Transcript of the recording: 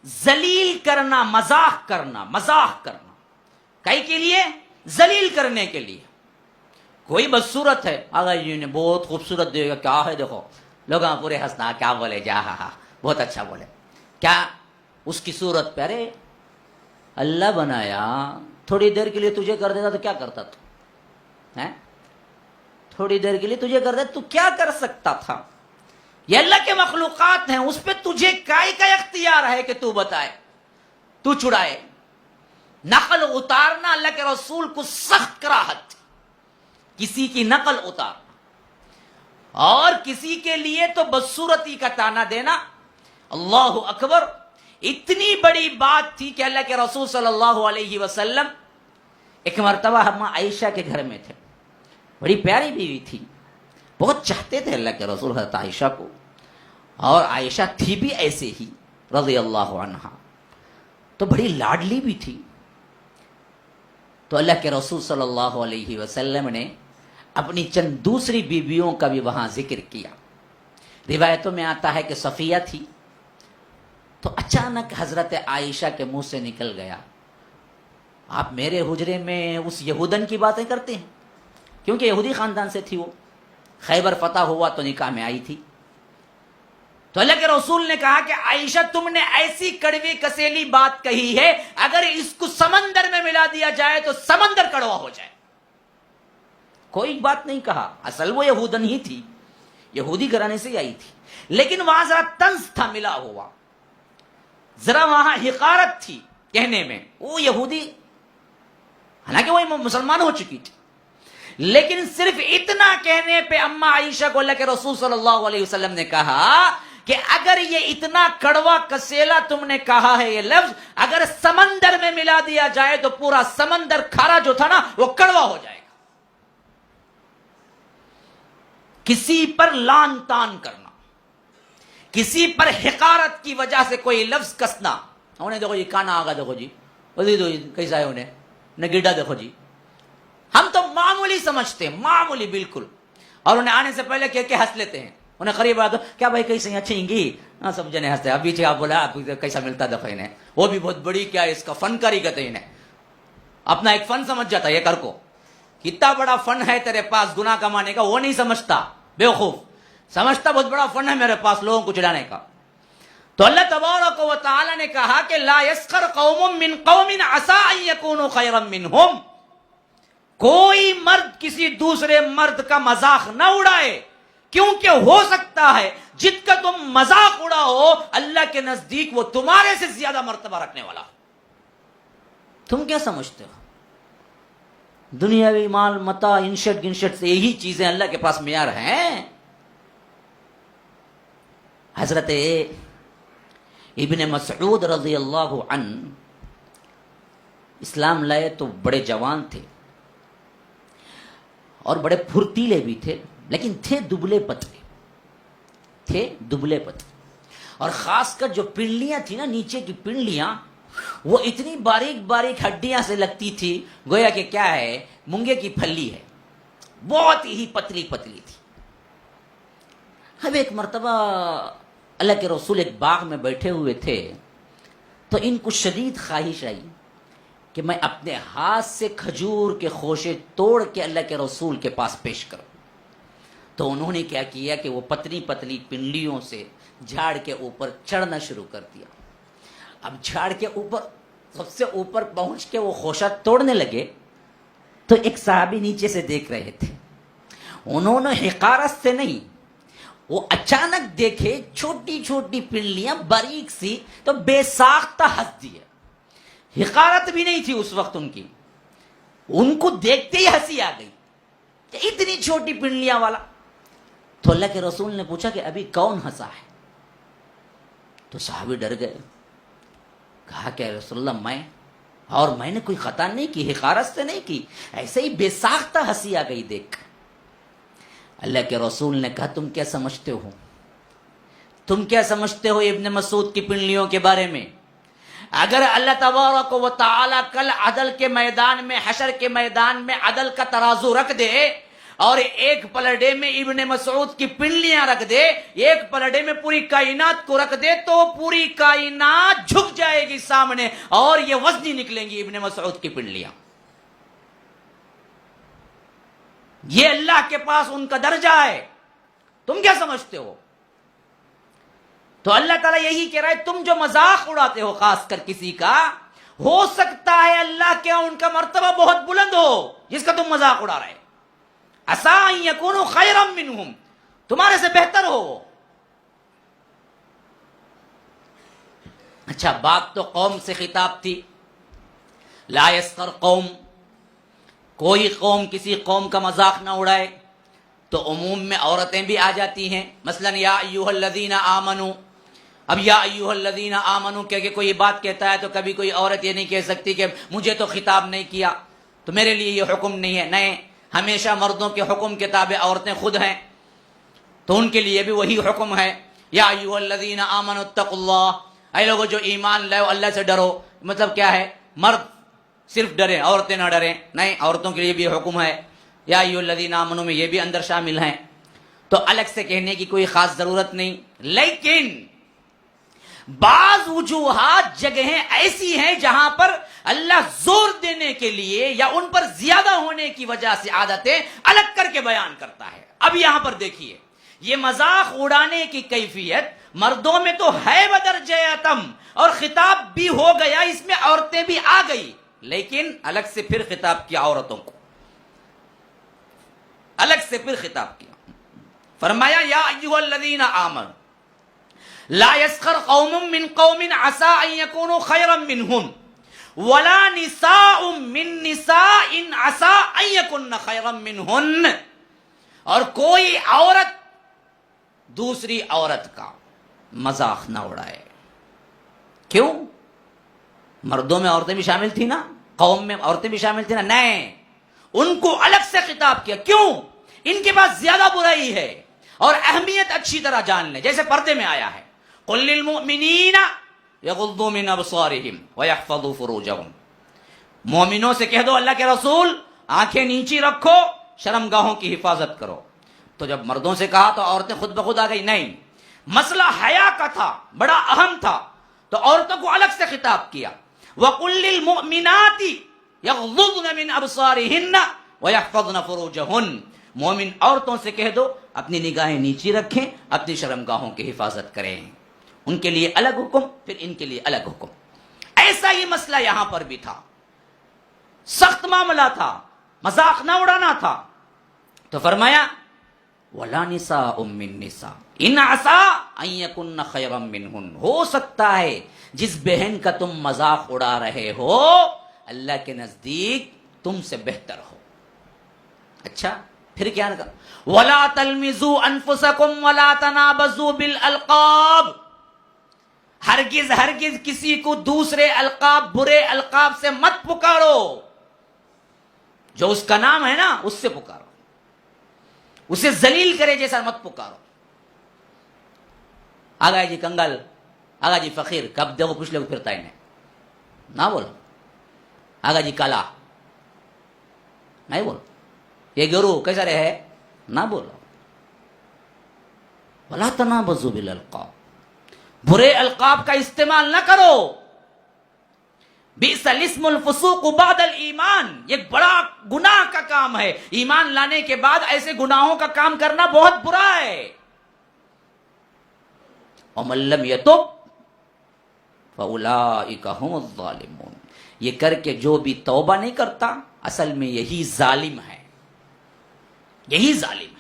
ذلیل کرنا، مزاح کرنا کئی کے لیے؟ ذلیل کرنے کے لیے. کوئی بدصورت ہے، آگا جی نے بہت خوبصورت دے گا، کیا ہے دیکھو، لوگ پورے ہنسنا، کیا بولے جا، ہاں بہت اچھا بولے. کیا اس کی صورت پہ؟ ارے اللہ بنایا، تھوڑی دیر کے لیے تجھے کر دیتا تو کیا کرتا تو؟ تھوڑی دیر کے لیے تجھے کر دیتا تو کیا کر سکتا تھا؟ یہ اللہ کے مخلوقات ہیں، اس پہ تجھے کائی کا اختیار ہے کہ تو بتائے، تو چھڑائے. نقل اتارنا اللہ کے رسول کو سخت کراہت تھی، کسی کی نقل اتارنا، اور کسی کے لیے تو بدصورتی کا تانا دینا. اللہ اکبر. اتنی بڑی بات تھی کہ اللہ کے رسول صلی اللہ علیہ وسلم ایک مرتبہ ہم عائشہ کے گھر میں تھے. بڑی پیاری بیوی تھی، بہت چاہتے تھے اللہ کے رسول حضرت عائشہ کو، اور عائشہ تھی بھی ایسے ہی رضی اللہ عنہا، تو بڑی لاڈلی بھی تھی. تو اللہ کے رسول صلی اللہ علیہ وسلم نے اپنی چند دوسری بیویوں کا بھی وہاں ذکر کیا. روایتوں میں آتا ہے کہ صفیہ تھی. تو اچانک حضرت عائشہ کے منہ سے نکل گیا، آپ میرے حجرے میں اس یہودن کی باتیں کرتے ہیں، کیونکہ یہودی خاندان سے تھی وہ، خیبر فتح ہوا تو نکاح میں آئی تھی. تو اللہ کے رسول نے کہا کہ عائشہ تم نے ایسی کڑوی کسیلی بات کہی ہے، اگر اس کو سمندر میں ملا دیا جائے تو سمندر کڑوا ہو جائے. کوئی بات نہیں کہا، اصل وہ یہودن ہی تھی، یہودی گھرانے سے آئی تھی، لیکن وہاں ذرا طنز تھا ملا ہوا، ذرا وہاں حقارت تھی کہنے میں. وہ یہودی، حالانکہ وہ مسلمان ہو چکی تھی، لیکن صرف اتنا کہنے پہ اما عائشہ کو اللہ کے رسول صلی اللہ علیہ وسلم نے کہا کہ اگر یہ اتنا کڑوا کسیلا تم نے کہا ہے، یہ لفظ اگر سمندر میں ملا دیا جائے تو پورا سمندر کھارا جو تھا نا وہ کڑوا ہو جائے گا. کسی پر لان تان کرنا، کسی پر حقارت کی وجہ سے کوئی لفظ کسنا. انہیں دیکھو جی کانا آگا، دیکھو جی کیسا ہے، انہیں نگیڈا دیکھو جی. ہم تو معمولی سمجھتے ہیں، معمولی بالکل، اور انہیں آنے سے پہلے کہ ہنس لیتے ہیں. انہیں قریب آ تو کیا بھائی کیسے اچھی گی، سب جنے ہنستے. اب پیچھے آپ بولا آپ کیسا ملتا دیکھو انہیں، وہ بھی بہت بڑی کیا اس کا فنکاری کہتے ہیں، انہیں اپنا ایک فن سمجھ جاتا ہے. یہ کر کو کتنا بڑا فن ہے تیرے پاس گناہ کمانے کا، وہ نہیں سمجھتا، بیوقوف سمجھتا بہت بڑا فن ہے میرے پاس لوگوں کو چڑھانے کا. تو اللہ تبارک و تعالی نے کہا کہ لا یسخر قوم من قوم عسى ان يكونوا خيرا منهم. کوئی مرد کسی دوسرے مرد کا مذاق نہ اڑائے، کیونکہ ہو سکتا ہے جت کا تم مذاق اڑاؤ اللہ کے نزدیک وہ تمہارے سے زیادہ مرتبہ رکھنے والا. تم کیا سمجھتے ہو؟ دنیاوی مال متا انشٹ گنشٹ سے یہی چیزیں اللہ کے پاس معیار ہیں. حضرت ابن مسعود رضی اللہ عنہ اسلام لائے تو بڑے جوان تھے اور بڑے پھرتیلے بھی تھے، لیکن تھے دبلے پتلے، اور خاص کر جو پنڈلیاں تھی نا، نیچے کی پنڈلیاں، وہ اتنی باریک باریک ہڈیاں سے لگتی تھی گویا کہ کیا ہے، مونگے کی پھلی ہے، بہت ہی پتلی پتلی تھی. اب ایک مرتبہ اللہ کے رسول ایک باغ میں بیٹھے ہوئے تھے، تو ان کو شدید خواہش آئی کہ میں اپنے ہاتھ سے کھجور کے خوشے توڑ کے اللہ کے رسول کے پاس پیش کروں. تو انہوں نے کیا کیا کہ وہ پتلی پتلی پنڈلیوں سے جھاڑ کے اوپر چڑھنا شروع کر دیا. اب جھاڑ کے اوپر سب سے اوپر پہنچ کے وہ خوشہ توڑنے لگے تو ایک صحابی نیچے سے دیکھ رہے تھے. انہوں نے حقارت سے نہیں، وہ اچانک دیکھے چھوٹی چھوٹی پنڈلیاں باریک سی، تو بے ساختہ ہنس دیے. حقارت بھی نہیں تھی اس وقت ان کی، ان کو دیکھتے ہی ہنسی آ گئی کہ اتنی چھوٹی پنڈلیاں والا. تو اللہ کے رسول نے پوچھا کہ ابھی کون ہنسا ہے؟ تو صحابی ڈر گئے، کہا کہ رسول اللہ میں نے کوئی خطا نہیں کی، حقارت سے نہیں کی، ایسے ہی بے ساختہ ہنسی آ گئی دیکھ. اللہ کے رسول نے کہا تم کیا سمجھتے ہو ابن مسعود کی پنڈلیوں کے بارے میں؟ اگر اللہ تبارک و تعالی کل عدل کے میدان میں، حشر کے میدان میں عدل کا ترازو رکھ دے اور ایک پلڑے میں ابن مسعود کی پنڈلیاں رکھ دے، ایک پلڑے میں پوری کائنات کو رکھ دے تو پوری کائنات جھک جائے گی سامنے اور یہ وزنی نکلیں گی ابن مسعود کی پنڈلیاں. یہ اللہ کے پاس ان کا درجہ ہے. تم کیا سمجھتے ہو؟ تو اللہ تعالیٰ یہی کہہ رہا ہے تم جو مذاق اڑاتے ہو خاص کر کسی کا، ہو سکتا ہے اللہ کے ان کا مرتبہ بہت بلند ہو جس کا تم مذاق اڑا رہے. عسیٰ ان یکونوا خیرا منہم، تمہارے سے بہتر ہو وہ. اچھا، بات تو قوم سے خطاب تھی. لا یسخر قوم، کوئی قوم کسی قوم کا مذاق نہ اڑائے. تو عموم میں عورتیں بھی آ جاتی ہیں. مثلا یا ایھا الذین آمنوا، اب یا ایھا الذین آمنوا کہہ کے کوئی بات کہتا ہے تو کبھی کوئی عورت یہ نہیں کہہ سکتی کہ مجھے تو خطاب نہیں کیا تو میرے لیے یہ حکم نہیں ہے. نہیں، ہمیشہ مردوں کے حکم کے تابع عورتیں خود ہیں تو ان کے لیے بھی وہی حکم ہے. یا ایھا الذین آمنوا اتقوا اللہ، اے لوگو جو ایمان لائے اللہ سے ڈرو. مطلب کیا ہے؟ مرد صرف ڈریں، عورتیں نہ ڈریں. نہیں، عورتوں کے لیے بھی حکم ہے. یا ایھا الذین آمنوا میں یہ بھی اندر شامل ہیں. تو الگ سے کہنے کی کوئی خاص ضرورت نہیں. لیکن بعض وجوہات جگہیں ایسی ہیں جہاں پر اللہ زور دینے کے لیے یا ان پر زیادہ ہونے کی وجہ سے عادتیں الگ کر کے بیان کرتا ہے. اب یہاں پر دیکھیے، یہ مذاق اڑانے کی کیفیت مردوں میں تو ہے بدرجہ اتم اور خطاب بھی ہو گیا، اس میں عورتیں بھی آ گئی، لیکن الگ سے پھر خطاب کیا عورتوں کو، الگ سے پھر خطاب کیا. فرمایا یا ایھا الذین آمنوا لا يسخر قوم من قوم عسى ان يكونوا خيرا منهم ولا نساء من نساء عسى ان يكن خيرا منهن. اور کوئی عورت دوسری عورت کا مذاق نہ اڑائے. کیوں؟ مردوں میں عورتیں بھی شامل تھی نا، قوم میں عورتیں بھی شامل تھی نا. نہیں، ان کو الگ سے خطاب کیا. کیوں؟ ان کے پاس زیادہ برائی ہے اور اہمیت اچھی طرح جان لیں. جیسے پردے میں آیا ہے قل للمؤمنین یغضوا من ابصارہم ویحفظوا فروجہم، مومنوں سے کہہ دو اللہ کے رسول آنکھیں نیچی رکھو، شرمگاہوں کی حفاظت کرو. تو جب مردوں سے کہا تو عورتیں خود بخود آ گئی. نہیں، مسئلہ حیا کا تھا، بڑا اہم تھا، تو عورتوں کو الگ سے خطاب کیا. وقل للمؤمنات یغضضن من ابصارہن ویحفظن فروجہن، مومن عورتوں سے کہہ دو اپنی نگاہیں نیچی رکھیں، اپنی شرمگاہوں کی حفاظت کریں. ان کے لیے الگ حکم، پھر ان کے لیے الگ حکم. ایسا ہی مسئلہ یہاں پر بھی تھا، سخت معاملہ تھا، مذاق نہ اڑانا تھا. تو فرمایا وَلَا نِسَاءٌ مِّن نِّسَاءٍ إِنْ عَسَىٰ أَن يَكُنَّ خَيْرًا مِّنْهُنَّ، ہو سکتا ہے جس بہن کا تم مذاق اڑا رہے ہو اللہ کے نزدیک تم سے بہتر ہو. اچھا، پھر کیا کہا؟ وَلَا تَلْمِزُوا أَنفُسَكُمْ وَلَا تَنَابَزُوا بِالْأَلْقَابِ، ہرگز ہرگز کسی کو دوسرے القاب، برے القاب سے مت پکارو. جو اس کا نام ہے نا اس سے پکارو، اسے ذلیل کرے جیسا مت پکارو. آگا جی کنگل، آگا جی فقیر، کب دیکھو پوچھ لے کو پھرتا انہیں نہ بولو. آگا جی کالا نہیں بولو. یہ گرو کیسا رہے نہ بولو. وَلَا تَنَابَزُوا بِالْأَلْقَابِ، برے القاب کا استعمال نہ کرو. بئس الاسم الفسوق بعد الایمان، یہ بڑا گناہ کا کام ہے. ایمان لانے کے بعد ایسے گناہوں کا کام کرنا بہت برا ہے. ومن لم یتب فاولئک هم الظالمون، یہ کر کے جو بھی توبہ نہیں کرتا اصل میں یہی ظالم ہے، یہی ظالم.